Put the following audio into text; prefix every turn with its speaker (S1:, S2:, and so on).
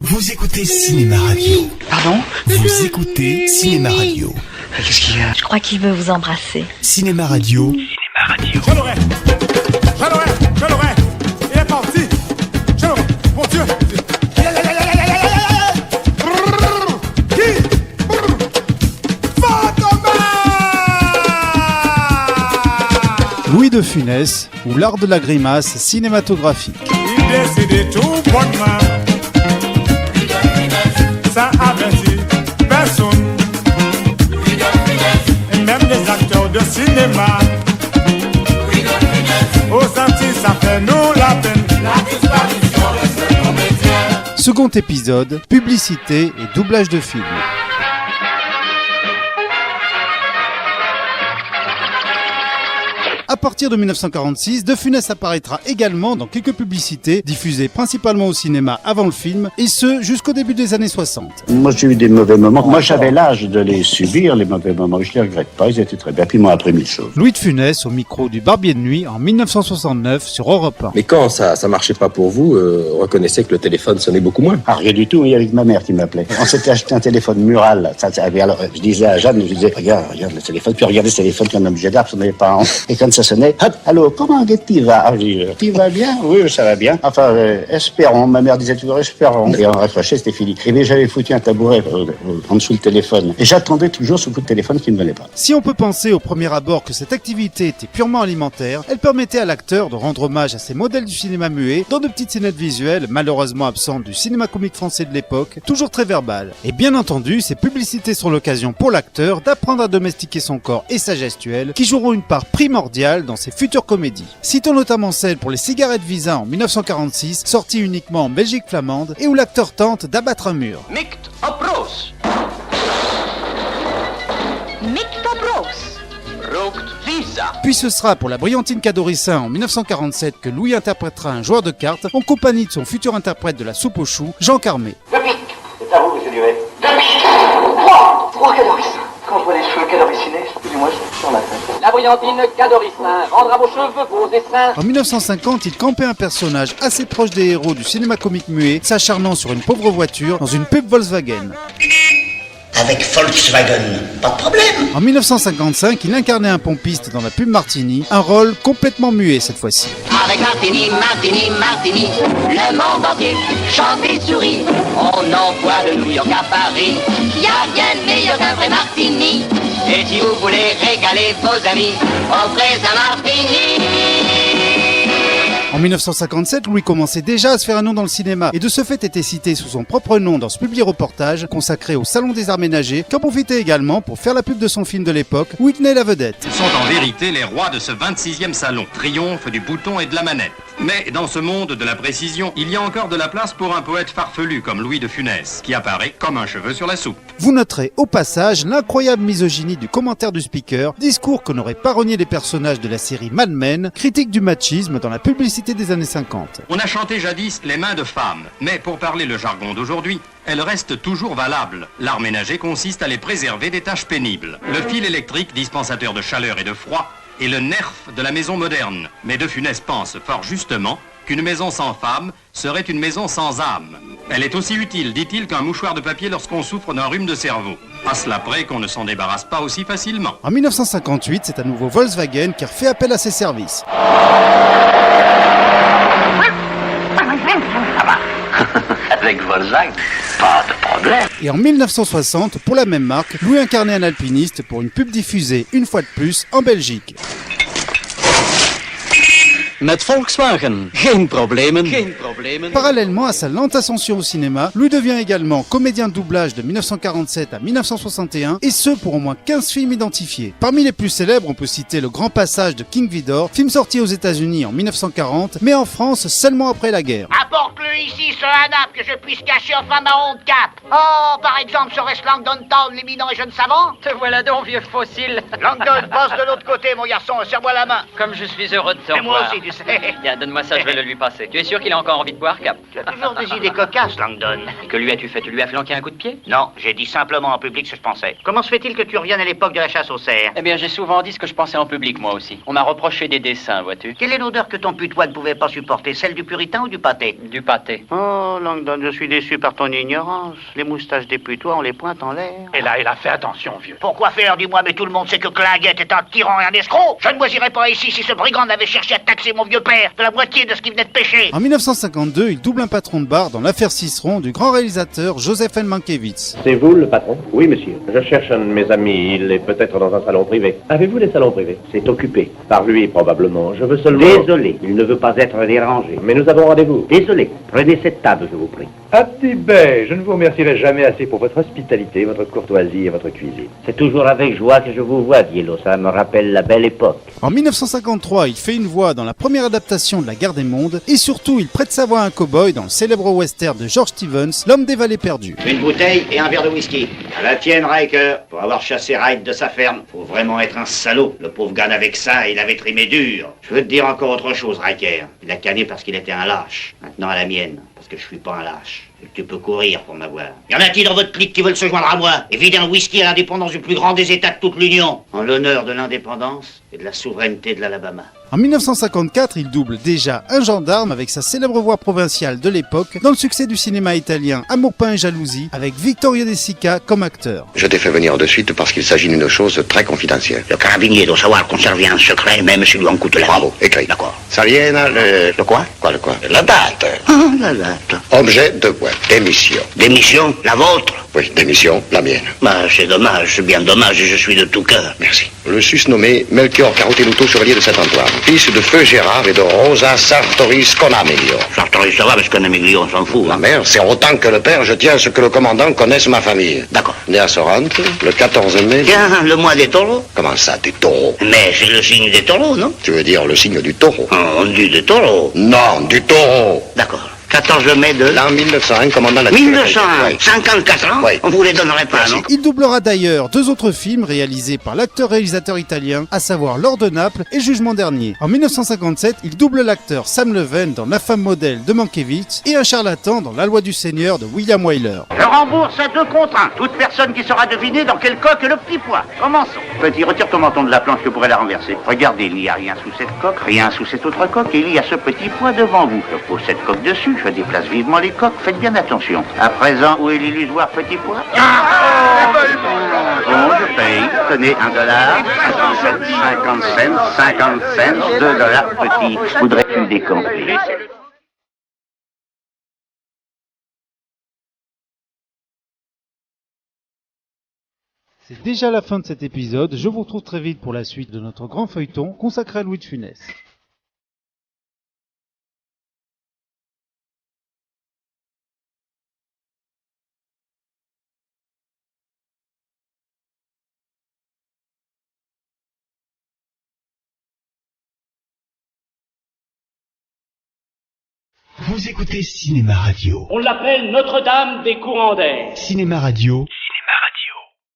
S1: Vous écoutez Cinéma Radio.
S2: Pardon ?
S1: Vous écoutez Cinéma Radio.
S2: Qu'est-ce qu'il y a ?
S3: Je crois qu'il veut vous embrasser.
S1: Cinéma Radio.
S4: Cinéma Radio. Je l'aurai. Il est parti. Je l'aurai. Mon Dieu.
S5: Louis de Funès ou l'art de la grimace cinématographique.
S4: Il décide tout bonnement. Ça avertit personne. Et même les acteurs de cinéma. Au senti, ça fait nous la peine. La disparition de ce comédien.
S5: Second épisode, publicité et doublage de films. À partir de 1946, De Funès apparaîtra également dans quelques publicités diffusées principalement au cinéma avant le film, et ce jusqu'au début des années 60.
S6: Moi j'ai eu des mauvais moments. Moi j'avais l'âge de les subir, les mauvais moments. Je les regrette pas, ils étaient très bien. Puis ils m'ont appris mille choses.
S5: Louis de Funès au micro du Barbier de Nuit en 1969 sur Europe 1.
S7: Mais quand ça marchait pas pour vous, reconnaissez que le téléphone sonnait beaucoup moins.
S6: Ah, rien du tout, il y avait ma mère qui m'appelait. On s'était acheté un téléphone mural. Alors je disais à Jeanne, je disais, regarde le téléphone, puis regardez ce téléphone comme un objet d'art, on n'avait pas honte. Et quand ça sonnait, hop, allô, comment tu vas? Ah, je dis, tu vas bien? Oui, ça va bien. Enfin, espérons. Ma mère disait toujours espérons. Et on raccrochait, c'était fini. Et bien, j'avais foutu un tabouret en dessous le téléphone. Et j'attendais toujours ce coup de téléphone qui ne venait pas.
S5: Si on peut penser au premier abord que cette activité était purement alimentaire, elle permettait à l'acteur de rendre hommage à ses modèles du cinéma muet dans de petites scénettes visuelles, malheureusement absentes du cinéma comique français de l'époque, toujours très verbales. Et bien entendu, ces publicités sont l'occasion pour l'acteur d'apprendre à domestiquer son corps et sa gestuelle, qui joueront une part primordiale dans ses futures comédies. Citons notamment celle pour les cigarettes Visa en 1946, sortie uniquement en Belgique flamande, et où l'acteur tente d'abattre un mur.
S8: Mikt Opros. Rookt Visa.
S5: Puis ce sera pour la brillantine Cadorissin en 1947 que Louis interprétera un joueur de cartes en compagnie de son futur interprète de la soupe aux choux, Jean Carmé.
S9: Deux piques. C'est à vous, monsieur Duret. Deux piques. Trois Cadorissins. Quand je vois les cheveux cadoricinés, excusez-moi, je suis sur la tête.
S8: La brillantine Cadorissin rendra vos cheveux, vos essaims.
S5: En 1950, il campait un personnage assez proche des héros du cinéma comique muet, s'acharnant sur une pauvre voiture dans une pub Volkswagen.
S10: Avec Volkswagen, pas de problème.
S5: En 1955, il incarnait un pompiste dans la pub Martini, un rôle complètement muet cette fois-ci.
S11: Avec Martini, le monde entier chante et sourit. On envoie de New York à Paris, y a rien de meilleur qu'un vrai Martini. Et si vous voulez régaler vos amis, offrez un Martini.
S5: En 1957, Louis commençait déjà à se faire un nom dans le cinéma et de ce fait était cité sous son propre nom dans ce publi-reportage consacré au Salon des Arts Ménagers, qu'en profitait également pour faire la pub de son film de l'époque, Whitney la vedette.
S12: Ils sont en vérité les rois de ce 26e salon, triomphe du bouton et de la manette. Mais dans ce monde de la précision, il y a encore de la place pour un poète farfelu comme Louis de Funès, qui apparaît comme un cheveu sur la soupe.
S5: Vous noterez au passage l'incroyable misogynie du commentaire du speaker, discours qu'on n'aurait pas renié les personnages de la série Mad Men, critique du machisme dans la publicité des années 50.
S12: On a chanté jadis les mains de femmes, mais pour parler le jargon d'aujourd'hui, elles restent toujours valables. L'art ménager consiste à les préserver des tâches pénibles. Le fil électrique, dispensateur de chaleur et de froid, est le nerf de la maison moderne. Mais De Funès pense fort justement qu'une maison sans femme serait une maison sans âme. Elle est aussi utile, dit-il, qu'un mouchoir de papier lorsqu'on souffre d'un rhume de cerveau. À cela près qu'on ne s'en débarrasse pas aussi facilement.
S5: En 1958, c'est à nouveau Volkswagen qui refait appel à ses services.
S9: Avec Volkswagen, pas de problème.
S5: Et en 1960, pour la même marque, Louis incarnait un alpiniste pour une pub diffusée, une fois de plus, en Belgique.
S2: Met Volkswagen, geen problemen.
S5: Parallèlement à sa lente ascension au cinéma, Louis devient également comédien de doublage de 1947 à 1961, et ce pour au moins 15 films identifiés. Parmi les plus célèbres, on peut citer Le Grand Passage de King Vidor, film sorti aux États-Unis en 1940, mais en France seulement après la guerre.
S13: Apporte-le ici sur un nappe que je puisse cacher enfin ma honte cap. Oh, par exemple, serait-ce Langdon Town, l'éminent et jeune savant?
S8: Te voilà donc, vieux fossile.
S13: Langdon, passe de l'autre côté, mon garçon, serre-moi la main.
S8: Comme je suis heureux de te
S13: revoir. Et moi aussi, tu sais.
S3: Tiens, donne-moi ça, je vais le lui passer. Tu es sûr qu'il a encore envie de boire, Cap?
S13: Tu as toujours des idées cocasses, Langdon.
S3: Que lui as-tu fait? Tu lui as flanqué un coup de pied?
S13: Non, j'ai dit simplement en public ce que je pensais. Comment se fait-il que tu reviennes à l'époque de la chasse aux cerfs?
S3: Eh bien, j'ai souvent dit ce que je pensais en public, moi aussi. On m'a reproché des dessins, vois-tu?
S13: Quelle est l'odeur que ton putois ne pouvait pas supporter? Celle du puritain ou du pâté?
S3: Du pâté.
S13: Oh, Langdon, je suis déçu par ton ignorance. Les moustaches des putois, on les pointe en l'air.
S14: Et là, fais attention, vieux.
S13: Pourquoi faire, dis-moi, mais tout le monde sait que Clinguette est un tyran et un escroc. Je ne moisirais pas ici si ce brigand n'avait cherché à taxer mon vieux père de la moitié de ce qu'il venait de pêcher.
S5: En 1952, il double un patron de bar dans l'affaire Ciceron du grand réalisateur Joseph N. Mankiewicz.
S15: C'est vous le patron? Oui, monsieur. Je cherche un de mes amis. Il est peut-être dans un salon privé. Avez-vous des salons privés? C'est occupé. Par lui, probablement. Je veux seulement...
S6: Désolé, il ne veut pas être dérangé.
S15: Mais nous avons rendez-vous.
S6: Désolé, prenez cette table, je vous prie.
S15: À petit baie, je ne vous remercierai jamais assez pour votre hospitalité, votre courtoisie et votre cuisine.
S6: C'est toujours avec joie que je vous vois, Diello. Ça me rappelle la belle époque.
S5: En 1953, il fait une voix dans la première adaptation de La Guerre des Mondes et surtout, il prête sa voix à un cow-boy dans le célèbre western de George Stevens, L'Homme des Vallées Perdues.
S6: Une bouteille et un verre de whisky. À la tienne, Riker. Pour avoir chassé Wright de sa ferme, faut vraiment être un salaud. Le pauvre gars avec ça, il avait trimé dur. Je veux te dire encore autre chose, Riker. Il a canné parce qu'il était un lâche. Maintenant à la mienne, parce que je suis pas un lâche. Et que tu peux courir pour m'avoir. Y en a-t-il dans votre clique qui veulent se joindre à moi et vider un whisky à l'indépendance du plus grand des États de toute l'Union, en l'honneur de l'indépendance et de la souveraineté de l'Alabama?
S5: En 1954, il double déjà un gendarme avec sa célèbre voix provinciale de l'époque dans le succès du cinéma italien Amour, pain et jalousie avec Vittorio De Sica comme acteur.
S16: Je t'ai fait venir de suite parce qu'il s'agit d'une chose très confidentielle.
S10: Le carabinier doit savoir conserver un secret même s'il lui en coûte la vie.
S16: Bravo, écrit.
S10: D'accord.
S16: Saliena,
S10: Le quoi?
S16: Quoi, le quoi?
S10: La date. Ah, la date.
S16: Objet de quoi? Démission.
S10: Démission? La vôtre?
S16: Oui, démission, la mienne.
S10: Bah, c'est dommage, c'est bien dommage et je suis de tout cœur.
S16: Merci. Le susnommé Melchior Carotenuto, chevalier de Saint-Antoine, fils de Feu Gérard et de Rosa Sartoris Conameglio.
S10: Sartoris, ça va, parce qu'Conameglio, on s'en fout.
S16: La mère, c'est autant que le père, je tiens à ce que le commandant connaisse ma famille.
S10: D'accord.
S16: Né à Sorrente, le 14 mai...
S10: Tiens, le mois des taureaux?
S16: Comment ça, des taureaux?
S10: Mais c'est le signe des taureaux, non?
S16: Tu veux dire le signe du taureau?
S10: On dit des taureaux.
S16: Non, du taureau.
S10: D'accord. 14 mai de...
S16: L'an 1901, commandant la...
S10: 1901,
S16: oui.
S10: 54 ans?
S16: Oui.
S10: On vous les donnerait pas, non?
S5: Il doublera d'ailleurs deux autres films réalisés par l'acteur-réalisateur italien, à savoir L'Or de Naples et Jugement dernier. En 1957, il double l'acteur Sam Leven dans La femme modèle de Mankiewicz et un charlatan dans La loi du Seigneur de William Wyler.
S13: Je rembourse à 2 contre 1. Toute personne qui saura deviner dans quelle coque est le petit pois. Commençons. Petit, retire ton menton de la planche, je pourrais la renverser. Regardez, il n'y a rien sous cette coque, rien sous cette autre coque, et il y a ce petit pois devant vous. Je pose cette coque dessus, je déplace vivement les coques, faites bien attention. À présent, où est l'illusoire petit pois? Bon, je paye. Tenez, $1, 50 cents, 50 cents, $2 petit. Voudrais-tu le décamper?
S5: C'est déjà la fin de cet épisode, je vous retrouve très vite pour la suite de notre grand feuilleton consacré à Louis de Funès.
S1: Vous écoutez Cinéma Radio.
S17: On l'appelle Notre-Dame des courants d'air.
S1: Cinéma Radio.